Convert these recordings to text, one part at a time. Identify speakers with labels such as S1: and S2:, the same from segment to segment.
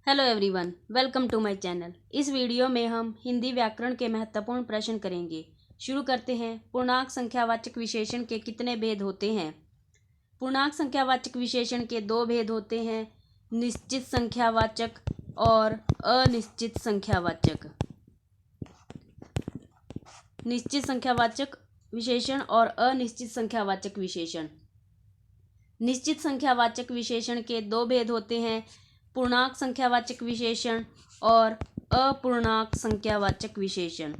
S1: Hello everyone, welcome to my channel. इस video में हम हिंदी व्याकरण के महत्वपूर्ण प्रश्न करेंगे। शुरू करते हैं। पूर्णांक संख्यावाचक विशेषण के कितने भेद होते हैं? पूर्णांक संख्यावाचक विशेषण के दो भेद होते हैं, निश्चित संख्यावाचक और अनिश्चित संख्यावाचक। निश्चित संख्यावाचक विशेषण और अनिश्चित संख्यावाचक विशेषण। निश्चित संख्यावाचक विशेषण के दो भेद होते हैं, पूर्णांक संख्यावाचक विशेषण और अपूर्णांक संख्यावाचक विशेषण।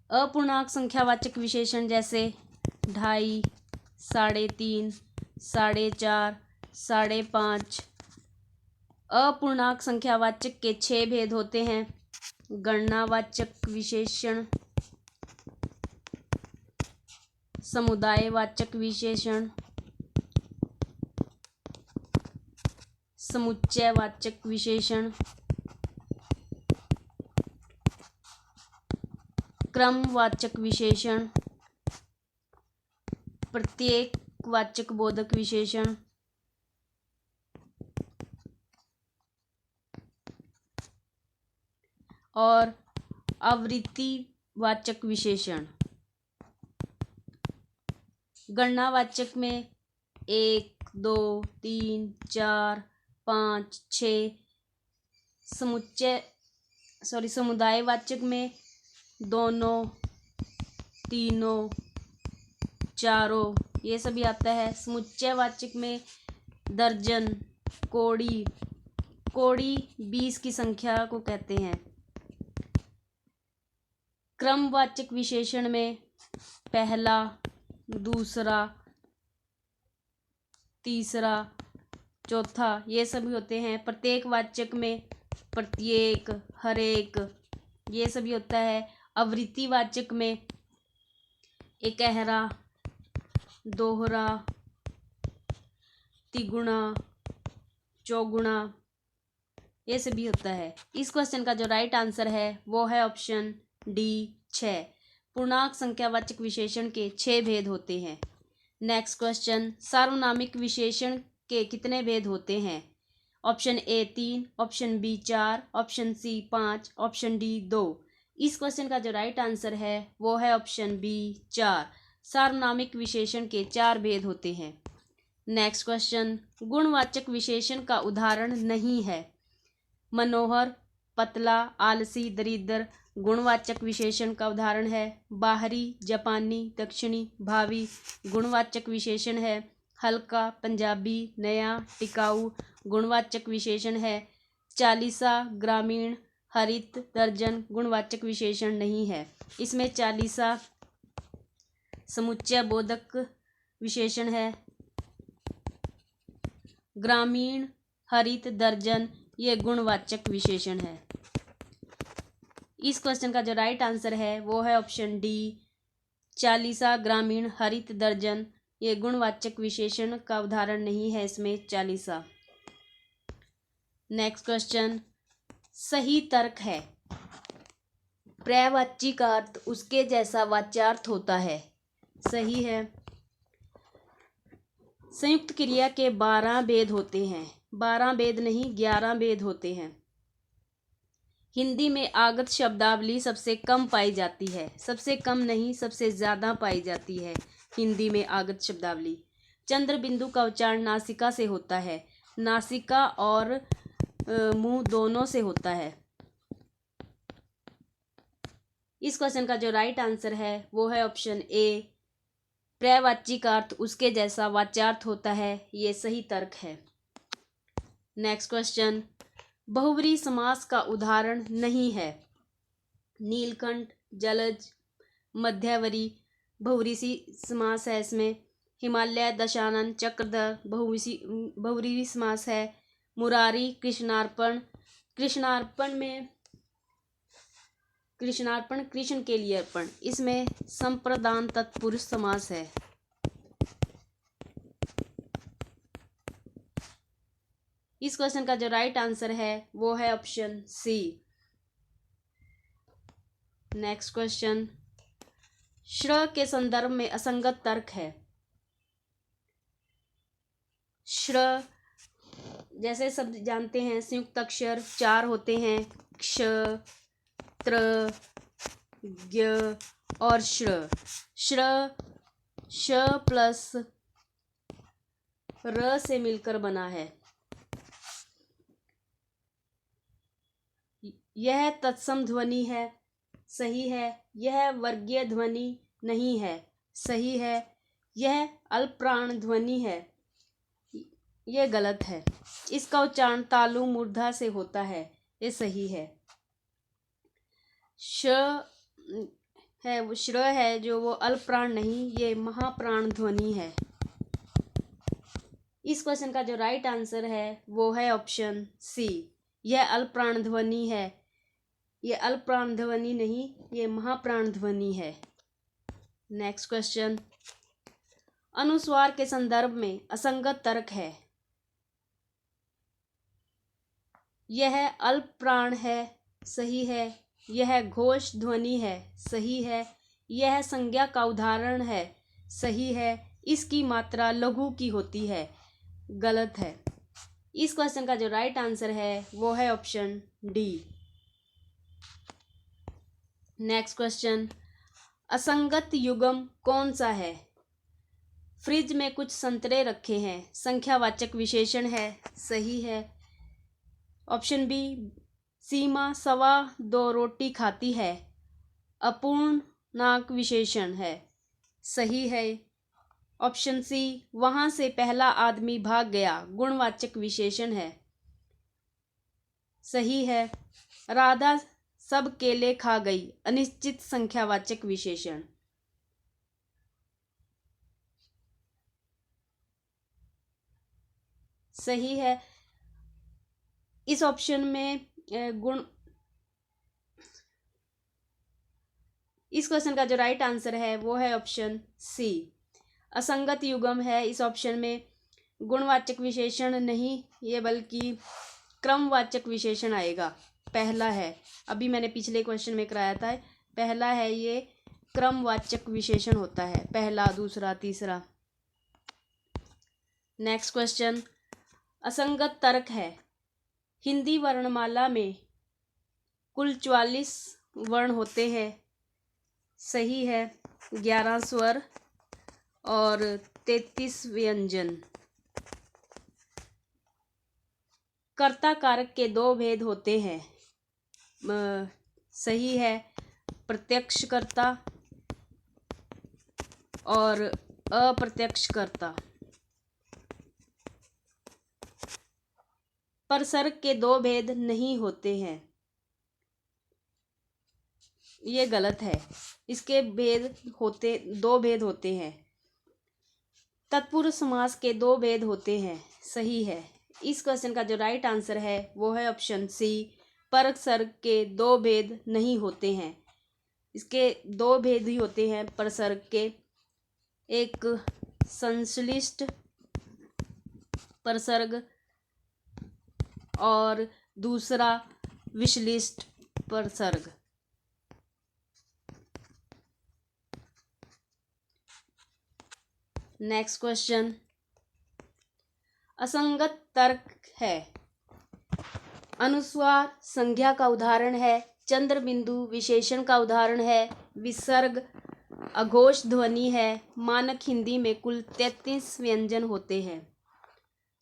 S1: अपूर्णांक संख्यावाचक विशेषण जैसे 2.5, 3.5, 4.5, 5.5। अपूर्णांक संख्यावाचक के 6 भेद होते हैं, गणनावाचक विशेषण, समुदायवाचक विशेषण, समुच्चयवाचक विशेषण, क्रमवाचक विशेषण, प्रत्येकवाचक बोधक विशेषण, और आवृत्तिवाचक विशेषण। गणनावाचक में 1, 2, 3, 4, 5, 6। समुदायवाचक में दोनों, तीनों, चारों, ये सभी आता है। समुच्चयवाचक में दर्जन, कोड़ी। कोड़ी 20 की संख्या को कहते हैं। क्रमवाचक विशेषण में पहला, दूसरा, तीसरा, चौथा, ये सभी होते हैं। प्रत्येकवाचक में प्रत्येक, हरेक, ये सभी होता है। आवृत्तिवाचक में इकहरा, दोहरा, तिगुना, चौगुना, ये सभी होता है। इस क्वेश्चन का जो राइट आंसर है वो है ऑप्शन डी 6। पूर्णांक संख्यावाचक विशेषण के 6 भेद होते हैं। नेक्स्ट क्वेश्चन, सार्वनामिक विशेषण के कितने भेद होते हैं? Option A 3, option B 4, option C 5, option D 2। इस क्वेश्चन का जो राइट आंसर है वो है ऑप्शन बी 4। सार्वनामिक विशेषण के 4 भेद होते हैं। नेक्स्ट क्वेश्चन, गुणवाचक विशेषण का उदाहरण नहीं है। मनोहर, पतला, आलसी, दरिद्र गुणवाचक विशेषण का उदाहरण है। बाहरी, जापानी, दक्षिणी, भावी गुणवाचक विशेषण है। हल्का, पंजाबी, नया, टिकाऊ गुणवाचक विशेषण है। चालीसा, ग्रामीण, हरित, दर्जन गुणवाचक विशेषण नहीं है। इसमें चालीसा समुच्चय बोधक विशेषण है। ग्रामीण, हरित, दर्जन ये गुणवाचक विशेषण है। इस क्वेश्चन का जो राइट आंसर है वो है ऑप्शन डी। चालीसा, ग्रामीण, हरित, दर्जन ये गुणवाचक विशेषण का उदाहरण नहीं है इसमें चालीसा। नेक्स्ट क्वेश्चन, सही तर्क है। पर्यायवाची का अर्थ उसके जैसा वाच्यार्थ होता है। सही है। संयुक्त क्रिया के 12 भेद होते हैं। 12 भेद नहीं, 11 भेद होते हैं। हिंदी में आगत शब्दावली सबसे कम पाई जाती है। सबसे कम नहीं, सबसे ज़्यादा पाई जाती है हिंदी में आगत शब्दावली। चंद्र बिंदु का उच्चारण नासिका से होता है। नासिका और मुंह दोनों से होता है। इस क्वेश्चन का जो राइट आंसर है वो है ऑप्शन ए। पर्यायवाची का अर्थ उसके जैसा वाच्यार्थ होता है। ये सही तर्क है। नेक्स्ट क्वेश्चन, बहुव्रीहि समास का उदाहरण नहीं है। नीलकंठ, जलज, मध्यावरी बहुव्रीहि समास है इसमें। हिमालय, दशानन, चक्रधर बहुव्रीहि समास है। मुरारी, कृष्णार्पण, कृष्णार्पण में कृष्णार्पण कृष्ण के लिए अर्पण, इसमें संप्रदान तत्पुरुष समास है। इस क्वेश्चन का जो राइट आंसर है वो है ऑप्शन सी। नेक्स्ट क्वेश्चन, श्र के संदर्भ में असंगत तर्क है। श्र जैसे सब जानते हैं संयुक्त अक्षर 4 होते हैं, क्ष, त्र, ज्ञ और श्र। श्र श प्लस र से मिलकर बना है। यह तत्सम ध्वनि है, सही है। यह वर्गीय ध्वनि नहीं है, सही है। यह अल्पप्राण ध्वनि है, यह गलत है। इसका उच्चारण तालु मूर्धा से होता है, ये सही है। श है वो श्र है जो वो अल्पप्राण नहीं, ये महाप्राण ध्वनि है। इस क्वेश्चन का जो राइट आंसर है वो है ऑप्शन सी। यह अल्पप्राण ध्वनि है, ये अल्पप्राण ध्वनि नहीं, ये महाप्राण ध्वनि है। नेक्स्ट क्वेश्चन, अनुस्वार के संदर्भ में असंगत तर्क है। यह अल्पप्राण है, सही है। यह घोष ध्वनि है, सही है। यह संज्ञा का उदाहरण है, सही है। इसकी मात्रा लघु की होती है, गलत है। इस क्वेश्चन का जो राइट आंसर है वो है ऑप्शन डी। नेक्स्ट क्वेश्चन, असंगत युग्म कौन सा है? फ्रिज में कुछ संतरे रखे हैं, संख्यावाचक विशेषण है, सही है। ऑप्शन बी, सीमा 2.25 रोटी खाती है, अपूर्णांक विशेषण है, सही है। ऑप्शन सी, वहां से पहला आदमी भाग गया, गुणवाचक विशेषण है, सही है। राधा सब केले खा गई, अनिश्चित संख्यावाचक विशेषण, सही है। इस ऑप्शन में इस क्वेश्चन का जो राइट आंसर है वो है ऑप्शन सी, असंगत युग्म है। इस ऑप्शन में गुणवाचक विशेषण नहीं, ये बल्कि क्रमवाचक विशेषण आएगा। पहला है, अभी मैंने पिछले क्वेश्चन में कराया था, पहला है ये क्रमवाचक विशेषण होता है, पहला, दूसरा, तीसरा। नेक्स्ट क्वेश्चन, असंगत तर्क है। हिंदी वर्णमाला में कुल 44 वर्ण होते हैं, सही है। 11 स्वर और 33 व्यंजन। कर्ता कारक के 2 भेद होते हैं, सही है। प्रत्यक्ष कर्ता और अप्रत्यक्ष कर्ता। परसर्ग के 2 भेद नहीं होते हैं, ये गलत है। इसके 2 भेद होते हैं। तत्पुरुष समास के 2 भेद होते हैं, सही है। इस क्वेश्चन का जो राइट आंसर है वो है ऑप्शन सी, परसर्ग के 2 भेद नहीं होते हैं। इसके 2 भेद ही होते हैं परसर्ग के, एक संश्लिष्ट परसर्ग और दूसरा विश्लिष्ट परसर्ग। नेक्स्ट क्वेश्चन, असंगत तर्क है। अनुस्वार संज्ञा का उदाहरण है, चंद्र बिंदु विशेषण का उदाहरण है, विसर्ग अघोष ध्वनि है। मानक हिंदी में कुल 33 व्यंजन होते हैं।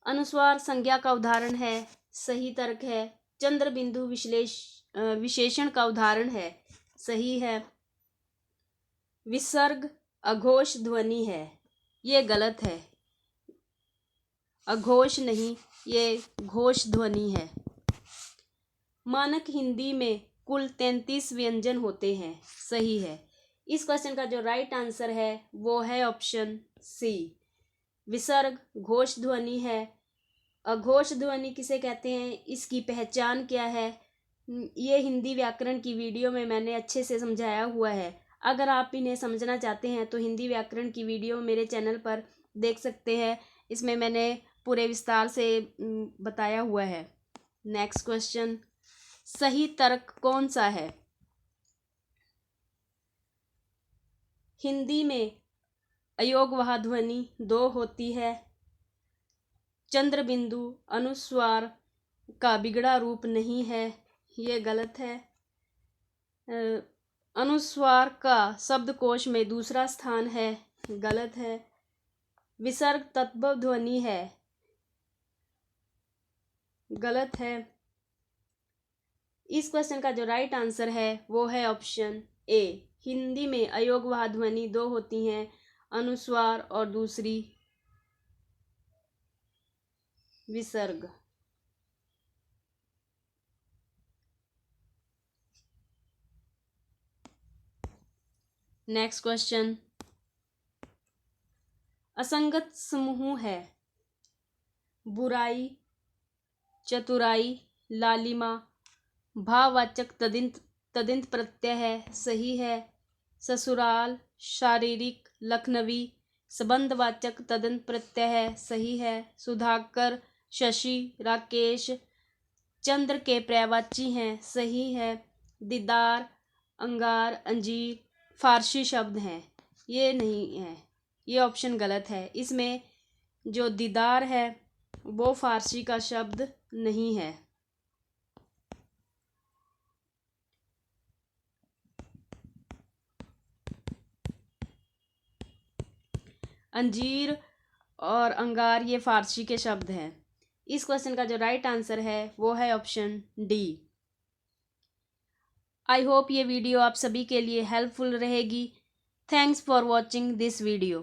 S1: अनुस्वार संज्ञा का उदाहरण है, सही तर्क है। चंद्र बिंदु विशेषण का उदाहरण है, सही है। विसर्ग अघोष ध्वनि है, ये गलत है। अघोष नहीं, ये घोष ध्वनि है। मानक हिंदी में कुल 33 व्यंजन होते हैं, सही है। इस क्वेश्चन का जो राइट आंसर है वो है ऑप्शन सी, विसर्ग घोष ध्वनि है। अघोष ध्वनि किसे कहते हैं, इसकी पहचान क्या है, ये हिंदी व्याकरण की वीडियो में मैंने अच्छे से समझाया हुआ है। अगर आप इन्हें समझना चाहते हैं तो हिंदी व्याकरण की वीडियो मेरे चैनल पर देख सकते हैं, इसमें मैंने पूरे विस्तार से बताया हुआ है। नेक्स्ट क्वेश्चन, सही तर्क कौन सा है? हिंदी में अयोगवाह ध्वनि 2 होती है, चंद्र बिंदु अनुस्वार का बिगड़ा रूप नहीं है, ये गलत है। अनुस्वार का शब्दकोश में दूसरा स्थान है, गलत है। विसर्ग तद्भव ध्वनि है, गलत है। इस क्वेश्चन का जो राइट आंसर है वो है ऑप्शन ए। हिंदी में अयोगवाह ध्वनि दो होती हैं, अनुस्वार और दूसरी विसर्ग। नेक्स्ट क्वेश्चन, असंगत समूह है बुराई, चतुराई, लालिमा, भाववाचक तदिंत प्रत्यय है, सही है। ससुराल, शारीरिक, लखनवी, संबंधवाचक तदंत प्रत्यय है, सही है। सुधाकर, शशि, राकेश चंद्र के पर्यायवाची हैं, सही है। दीदार, अंगार, अंजीर फारसी शब्द हैं, ये नहीं है, ये ऑप्शन गलत है। इसमें जो दीदार है वो फारसी का शब्द नहीं है। अंजीर और अंगार ये फारसी के शब्द हैं। इस क्वेश्चन का जो राइट आंसर है वो है ऑप्शन डी। आई होप ये वीडियो आप सभी के लिए हेल्पफुल रहेगी। Thanks for watching this video.